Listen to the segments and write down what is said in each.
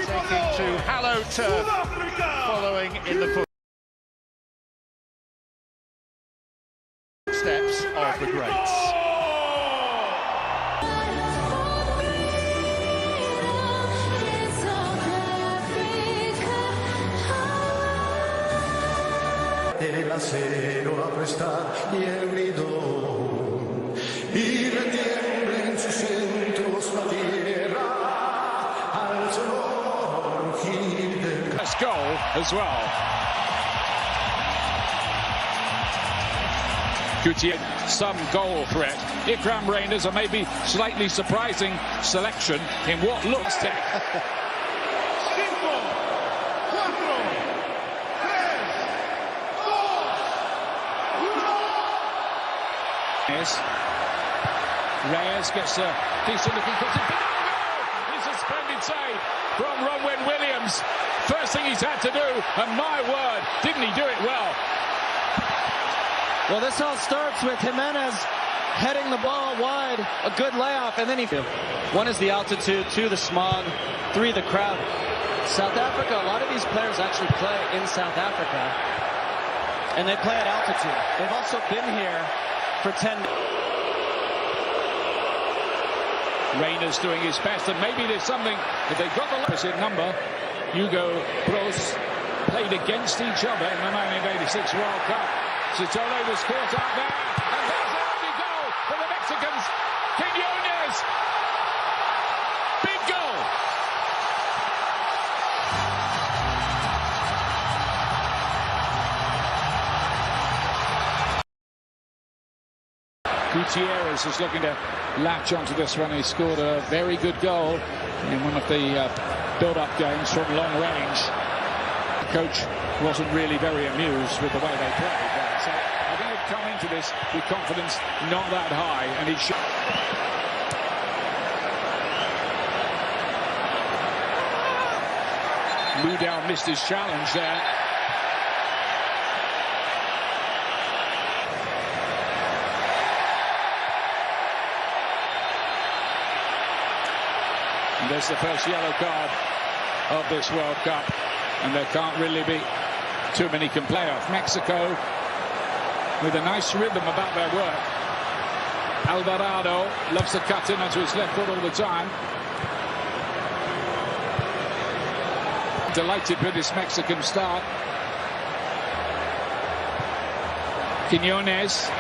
Taking to hallowed turf, following in the footsteps of the greats. El acero aprestar y el gridón, y retiembla en sus centros la tierra al sonoro rugir del First goal as well. Gutierrez, some goal threat. Ikram Reyners, a maybe slightly surprising selection in what looks to... Reyes gets a decent looking cross. It's a splendid save from Ronwen Williams. First thing he's had to do, and my word, didn't he do it well? Well, this all starts with Jimenez heading the ball wide, a good layoff, and then he... One is the altitude, two, the smog, three, the crowd. South Africa, a lot of these players actually play in South Africa, and they play at altitude. They've also been here for 10. Reyners doing his best, and maybe there's something, if they've got the opposite number. Hugo Bros played against each other in the 1986 World Cup. Sitole was caught out there, and there's an early goal for the Mexicans. Quiñones, big goal. Gutierrez is looking to latch onto this one. He scored a very good goal in one of the build-up games from long range. The coach wasn't really very amused with the way they played. So I think he'd come into this with confidence not that high, and he should. Moudal missed his challenge there. And there's the first yellow card of this World Cup, and there can't really be too many can play off. Mexico with a nice rhythm about their work. Alvarado loves to cut in onto his left foot all the time. Delighted with this Mexican start. Quiñones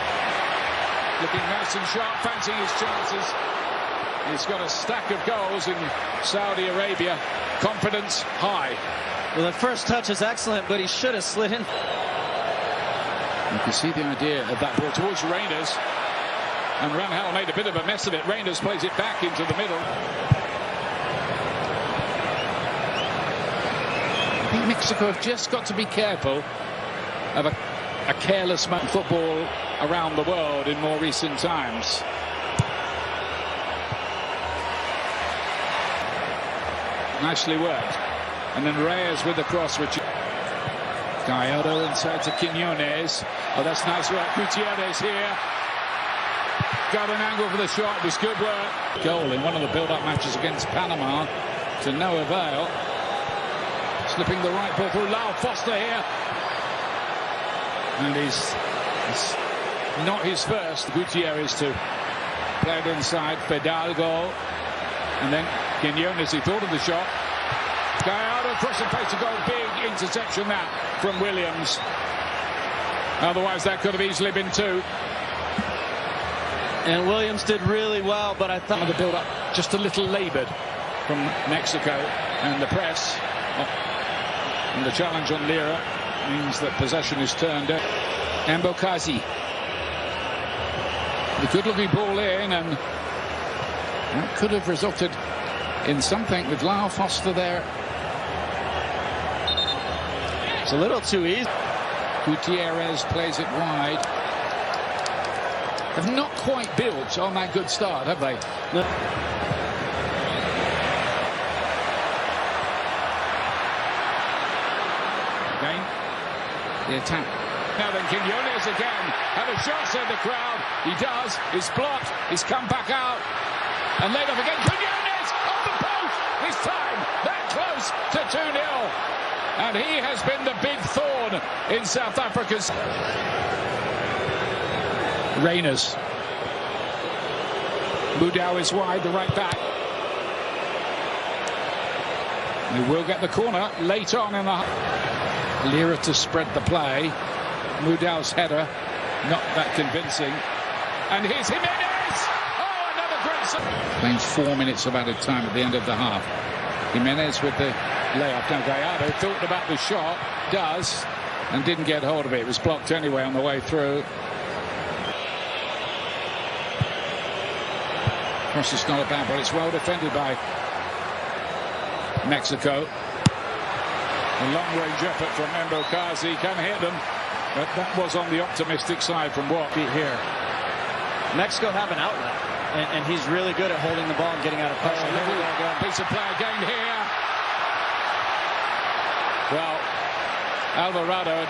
looking nice and sharp, fancying his chances. He's got a stack of goals in Saudi Arabia. Confidence high. Well, the first touch is excellent, but he should have slid in. You can see the idea of that ball towards Reyners. And Rangel made a bit of a mess of it. Reyners plays it back into the middle. I think Mexico have just got to be careful of a careless football around the world in more recent times. Nicely worked. And then Reyes with the cross, which... Gallardo inside to Quiñones. Oh, that's nice work. Gutierrez here. Got an angle for the shot. It was good work. Goal in one of the build-up matches against Panama to no avail. Slipping the right ball through. Lau Foster here. And he's not his first. Gutierrez to play it inside. Fidalgo. And then Quiñones, he thought of the shot. Gallardo crossing face to goal. Big interception that from Williams. Otherwise that could have easily been two. And Williams did really well, but I thought the build-up just a little laboured from Mexico, and the press and the challenge on Lira means that possession is turned out. Ambokazi, the good-looking ball in, and that could have resulted in something with Lau Foster there. It's a little too easy. Gutierrez plays it wide. Have not quite built on that good start, have they? No. Again, the attack. Now then, Quiñones again. Had a shot, said the crowd. He does. He's blocked. He's come back out. And laid off again. Quiñones off the post. This time, that close. Jimenez to 2-0. And he has been the big thorn in South Africa's. Reyners. Mudau is wide, the right back. He will get the corner late on in the... Lira to spread the play. Mudau's header, not that convincing. And here's Jimenez! Oh, another great... Playing 4 minutes of added time at the end of the half. Jimenez with the layup. Now Gallardo thought about the shot, does, and didn't get hold of it. It was blocked anyway on the way through. Cross is not a bad one. It's well defended by Mexico. A long-range effort from Mbokazi. Can hit them, but that was on the optimistic side from what here. Mexico have an outlet, and he's really good at holding the ball and getting out of pressure. Piece of play again here. Well, Alvarado.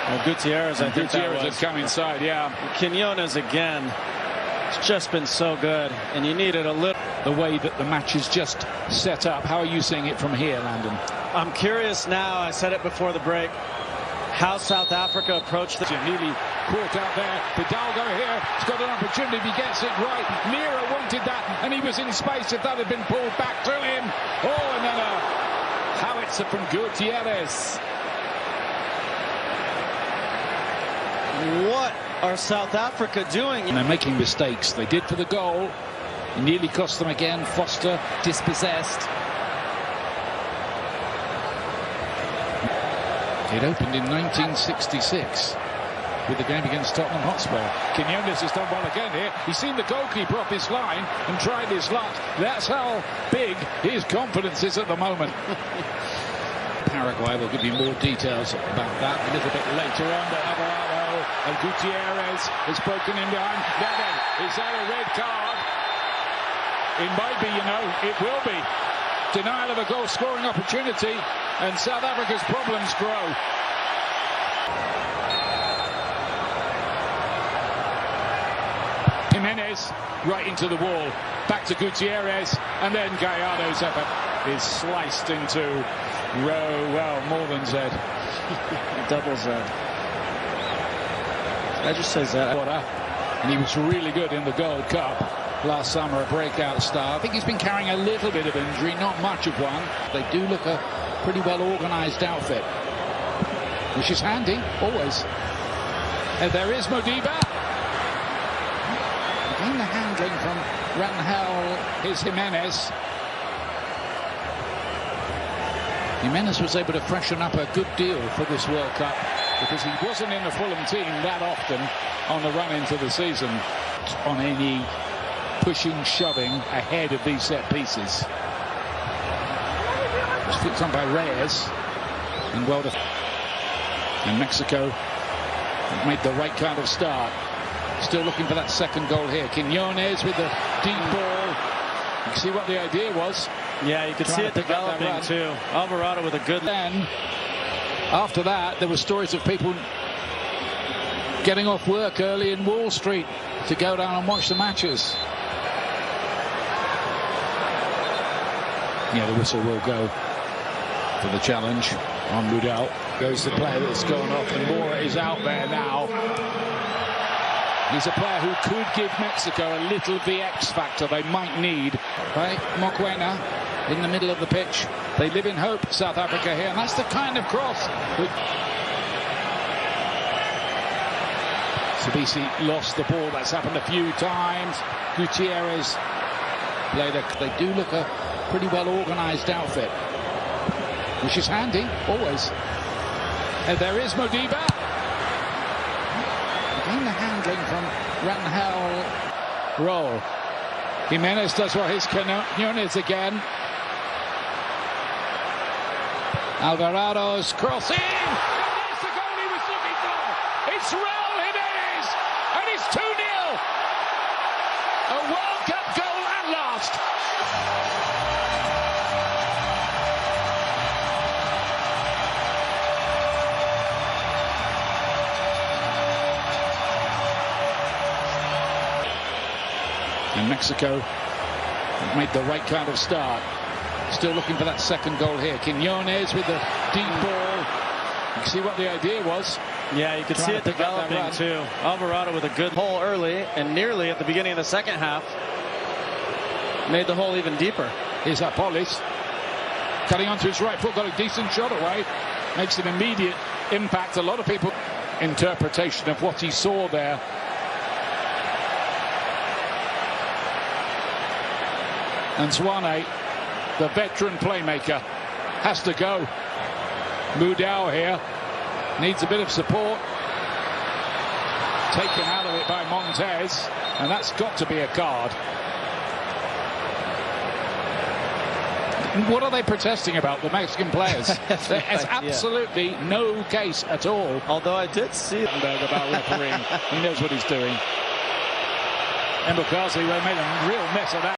Well, Gutierrez, I think Gutierrez had come inside, yeah. Quiñones again. It's just been so good, and you needed a little. The way that the match is just set up, how are you seeing it from here, Landon? I'm curious now, I said it before the break, how South Africa approached the... Nearly caught out there. Fidalgo here, he's got an opportunity if he gets it right. Lira wanted that, and he was in space if that had been pulled back to him. Oh, and then a howitzer from Gutierrez. What are South Africa doing? And they're making mistakes. They did for the goal. It nearly cost them again. Foster dispossessed. It opened in 1966 with the game against Tottenham Hotspur. Quiñones has done well again here. He's seen the goalkeeper off his line and tried his luck. That's how big his confidence is at the moment. Paraguay will give you more details about that a little bit later on. But Alvarado and Gutierrez has broken in behind. Then is that a red card? It might be, you know, it will be. Denial of a goal scoring opportunity, and South Africa's problems grow. Jimenez right into the wall, back to Gutierrez, and then Gallardo's effort is sliced into well, more than Z. Double Z. I just say Z. And he was really good in the Gold Cup last summer, a breakout star. I think he's been carrying a little bit of injury, not much of one. They do look a pretty well organised outfit, which is handy, always. And there is Modiba. Again, the handling from Rangel. Here's Jimenez. Jimenez was able to freshen up a good deal for this World Cup because he wasn't in the Fulham team that often on the run into the season. On any pushing, shoving ahead of these set pieces. It's flicked on by Reyes, and well and Mexico made the right kind of start. Still looking for that second goal here. Quiñones with the deep ball. You can see what the idea was. Yeah, you could see it developing too. Alvarado with a good... Then, after that, there were stories of people getting off work early in Wall Street to go down and watch the matches. Yeah, the whistle will go for the challenge on Mudau. Goes the player that's gone off, and Moore is out there now. He's a player who could give Mexico a little of the X factor they might need. Right, Mokwena in the middle of the pitch. They live in hope, South Africa here, and that's the kind of cross. Sabisi lost the ball. That's happened a few times. Gutierrez played they do look a pretty well organised outfit, which is handy, always. And there is Modiba. Again, the handling from Rangel. Roll. Jimenez does what his Quiñones again. Alvarado's crossing. That's the goal he was looking for. It's Raul Jimenez, and it's 2-0. A World Cup goal at last. And Mexico made the right kind of start. Still looking for that second goal here. Quinones with the deep ball. You can see what the idea was. Yeah, you could see it developing too. Alvarado with a good hole early and nearly at the beginning of the second half. Made the hole even deeper. Here's Apolis. Cutting onto his right foot, got a decent shot away. Makes an immediate impact. A lot of people interpretation of what he saw there. And Zwane, the veteran playmaker, has to go. Mudau here needs a bit of support. Taken out of it by Montez, and that's got to be a card. What are they protesting about, the Mexican players? There's absolutely no case at all. Although I did see about refereeing. He knows what he's doing. Mbakazi made a real mess of that.